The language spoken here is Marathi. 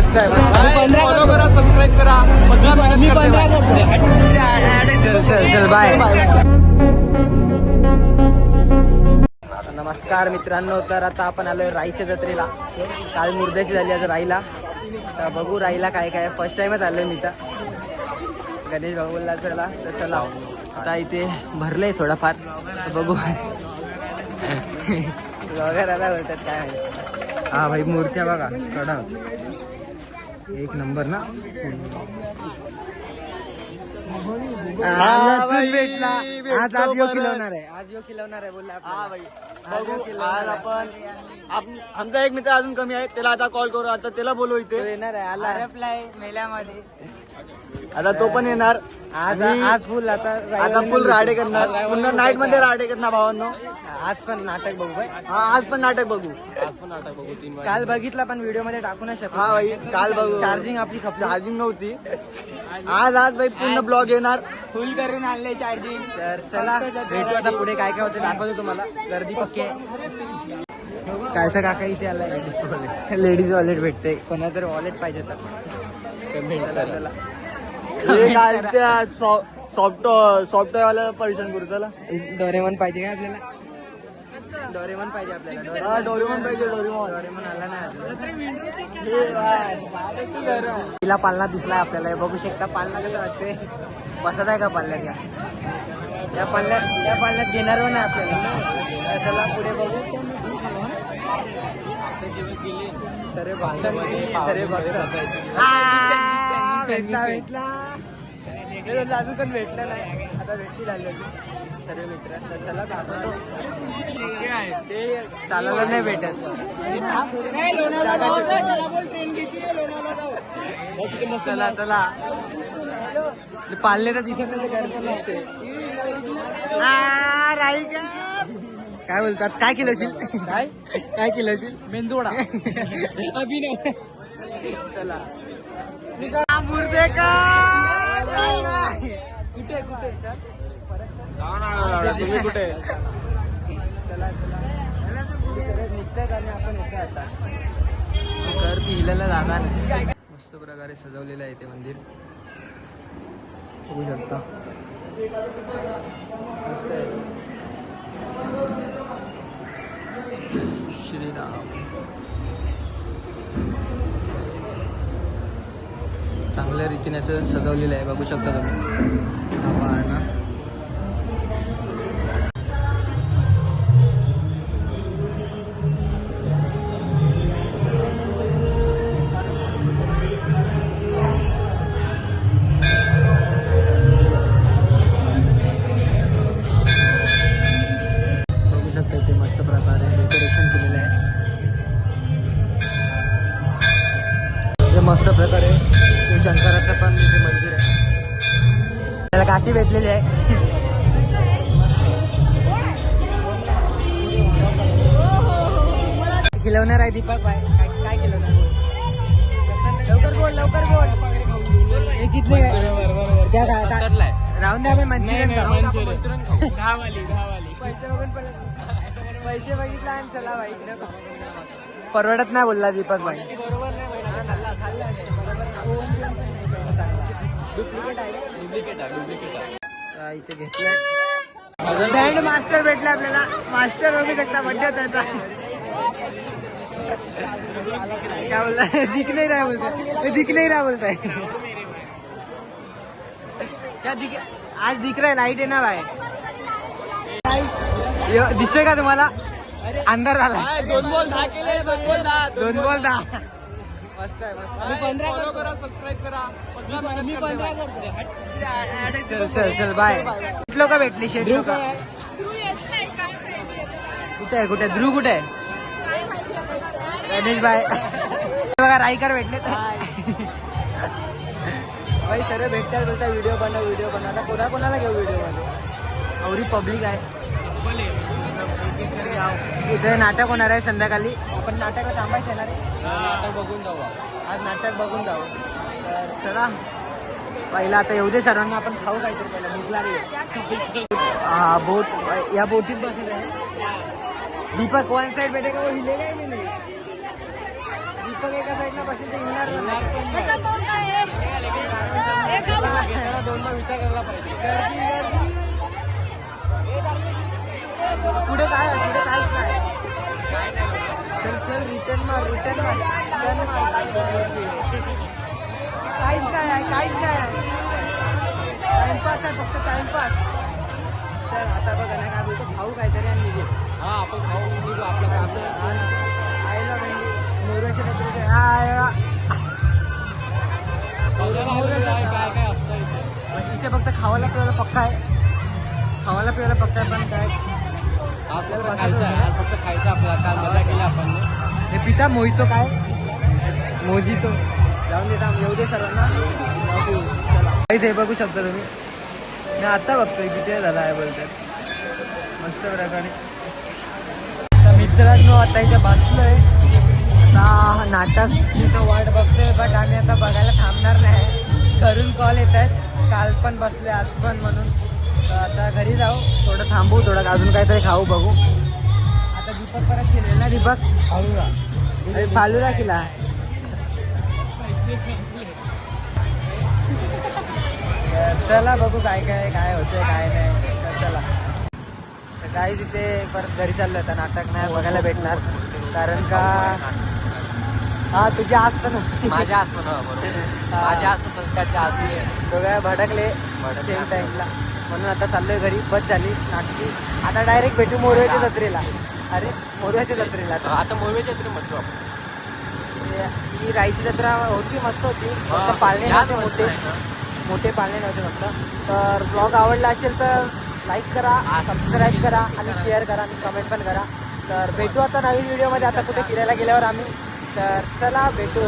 मस्त आहे. फॉलो करा, सबस्क्राईब करा. मी 15 करतो. चल चल चल बाय. नमस्कार मित्रांनो, तर आता आपण आलोय राईच्या जत्रेला. काल मुर्द्याची झाली, आज राईला. तर बघू राईला काय काय. फर्स्ट टाइमच आलोय मी तर. गणेश भाऊ बोलला चला, तर चला. आता इथे भरलंय थोडाफार, बघू. ब्लॉगर आला बोलतात काय माहिती. हा भाई मूर्त्या बघा कडक, एक नंबर ना. भेटला आज. आज यो खिलवणार आहे, आज यो खिलवणार आहे बोलला. हा भाई बघू. आज आपण आमचा एक मित्र अजून कमी आहे, त्याला आता कॉल करू. आता त्याला बोलू इथे. येणार आहे, आला हरपलाय मेल्यामध्ये. आता तो पण येणार. आज आज फुल आता फुल राडे करणार, पुन्हा नाईट मध्ये राडे करणार भावांनो. आज पण नाटक बघू काय. हा आज पण नाटक बघू. काल बघितला पण व्हिडिओ मध्ये टाकू नाही शकतो. हा भाई काल बघू. चार्जिंग आपली चार्जिंग नव्हती. आज भाई पूर्ण ब्लॉग येणार. फुल करून आणले चार्जिंग. तर चला भेटू आता पुढे काय काय होते दाखवतो तुम्हाला. गर्दी पक्की आहे. कायचा काका इथे आलाय. लेडीज वॉलेट भेटते, कोणाला तरी वॉलेट पाहिजे तर चला. सॉफ्टवेअर वाला परेशान करू. चला डोरेमॉन पाहिजे का आपल्याला. डोरेमॉन पाहिजे आपल्याला. हा डोरेमॉन पाहिजे. डोरेमॉन आला नाही. तिला पालना दिसलाय आपल्याला. हे बघू शकता पालना कसं वाटते. बसत आहे का पाल्यात. या पाल्यात घेणार नाही आपल्याला. चला पुढे बघू. सरे भेटला अजून पण भेटला नाही. आता भेटली झाली सर्व मित्र. तर चला दाखवतो. ते चालायला नाही भेटत. चला चला. पाळले तर दिसत नाही. राई काय बोलतात. काय किलोशील. काय किलोशील. मेंदूडा. अभिनव. चला मुर्दे का कुठे कुठे. तुम्ही कुठे. चला चला निघताय आणि आपण येतोय आता. घर हिलायला जागा नाही. मस्त प्रकारे सजवलेलं आहे ते मंदिर, बघू शकता. मस्त आहे. श्रीराम. चांगल्या रीतीने असं सजवलेलं आहे, बघू शकता तुम्ही. ना बघू शकता इथे मस्त प्रकारे डेकोरेशन केलेलं आहे. मस्त प्रकारे शंकराचं पण इथे मंदिर आहे. त्याला काठी भेटलेली आहे. खिलवणार आहे दीपक भाई. काय खिलवणार. लवकर बोल लवकर बोल. हे किती राहून द्या. आपण मंचुरियन पैसे बघितला आणि चला भाई. परवडत नाही बोलला दीपक भाई. इथे घेतलंय. बँड मास्टर भेटला आपल्याला. मास्टर बघू शकता म्हणजे त्याचा. काय बोलताय. दिख नाही रहा बोलताय. दिख नाही रहा बोलताय. क्या दिख. आज दिख रहा है. लाईट आहे ना बाय. दिसतोय का तुम्हाला. अंधार झाला. 2 बॉल 10 केले. 2 बॉल 10. मस्त आहे मस्त. फॉलो करा, सबस्क्राईब करा. मी 15 करतो. चल चल चल बाय. लोक भेटली. शेट लोक कुठे आहे. कुठे ध्रुव कुठे आहे. गणेश बाय बघा. राईकर भेटले. भाई सर्व भेटतात बोलता. व्हिडिओ बनवा. कोणाला घेऊ व्हिडिओ मध्ये. एवढी पब्लिक आहे. इथे नाटक होणार आहे संध्याकाळी. आपण नाटकला थांबायचं येणार आहे. नाटक बघून जाऊ. आज नाटक बघून जाऊ. तर चला पहिला आता येऊ दे सर्वांना. आपण खाऊ काहीतरी पहिला. भूक लागली. हा बोट. या बोटीत बसत आहे. दीपक वन साइड बैठेगा वो हिलेगा ही नहीं. दीपक एका साइडला बसेल तर हिलणार भरला पाहिजे. पुढे काय आहे? पुढे काहीच नाही. चल चल रिटर्न मार रिटर्न मार काहीच काय आहे काहीच काय आहे टाइमपास आहे फक्त टाइमपास. तर आता बघा ना काय बोलतो खाऊ काहीतरी आणि निघेल. हा आपण खाऊ निघू आपलं काम आईला म्हणजे मोराचे नजरे काय काय असतं इथे. इथे फक्त खावायला पिवायला पक्का आहे. खावायला पिवायला पक्का आहे पण काय आपल्याला खायचं आहे फक्त खायचं आपल्याला. काल मजा केली आपण. हे पिता मोहितो काय मोजितो जाऊन देता येऊ दे सर्वांना. हे बघू शकता तुम्ही. मी आता बघतोय किती झाला आहे बोलतात मस्त प्रकारे. मित्रांनो आता इथे बसलोय. आता नाटक तिथं वाट बघतोय बट आम्ही आता बघायला थांबणार नाही. घरून कॉल येत आहेत काल पण बसले आज पण म्हणून. तर आता घरी जाऊ थोडं थांबू थोडं अजून काहीतरी खाऊ बघू. आता दीपक परत केलेला ना दीपक फालुरा केला. चला बघू काय काय काय होतंय काय नाही. तर चला काही तिथे परत घरी चाललो होता. नाटक नाही बघायला भेटणार कारण का हा तुझ्या असतं ना माझ्या असतं ना बरोबर. माझ्या असतं संस्कारच्या असते दोघं भडकले सेम टाइमला म्हणून आता चाललोय घरी. बस झाली नाटकी. आता डायरेक्ट भेटू मोरव्याच्या जत्रेला. अरे मोरव्याच्या जत्रेला आता मोरवेच्या जत्रे म्हणतो आपण. ही राईची जत्रा होती मस्त होती फक्त पाळणे नव्हते मोठे मोठे पाळणे नव्हते फक्त. तर ब्लॉग आवडला असेल तर लाईक करा सबस्क्राईब करा आणि शेअर करा आणि कमेंट पण करा. तर भेटू आता नवीन व्हिडिओमध्ये आता कुठे फिरायला गेल्यावर आम्ही. तर चला भेटू.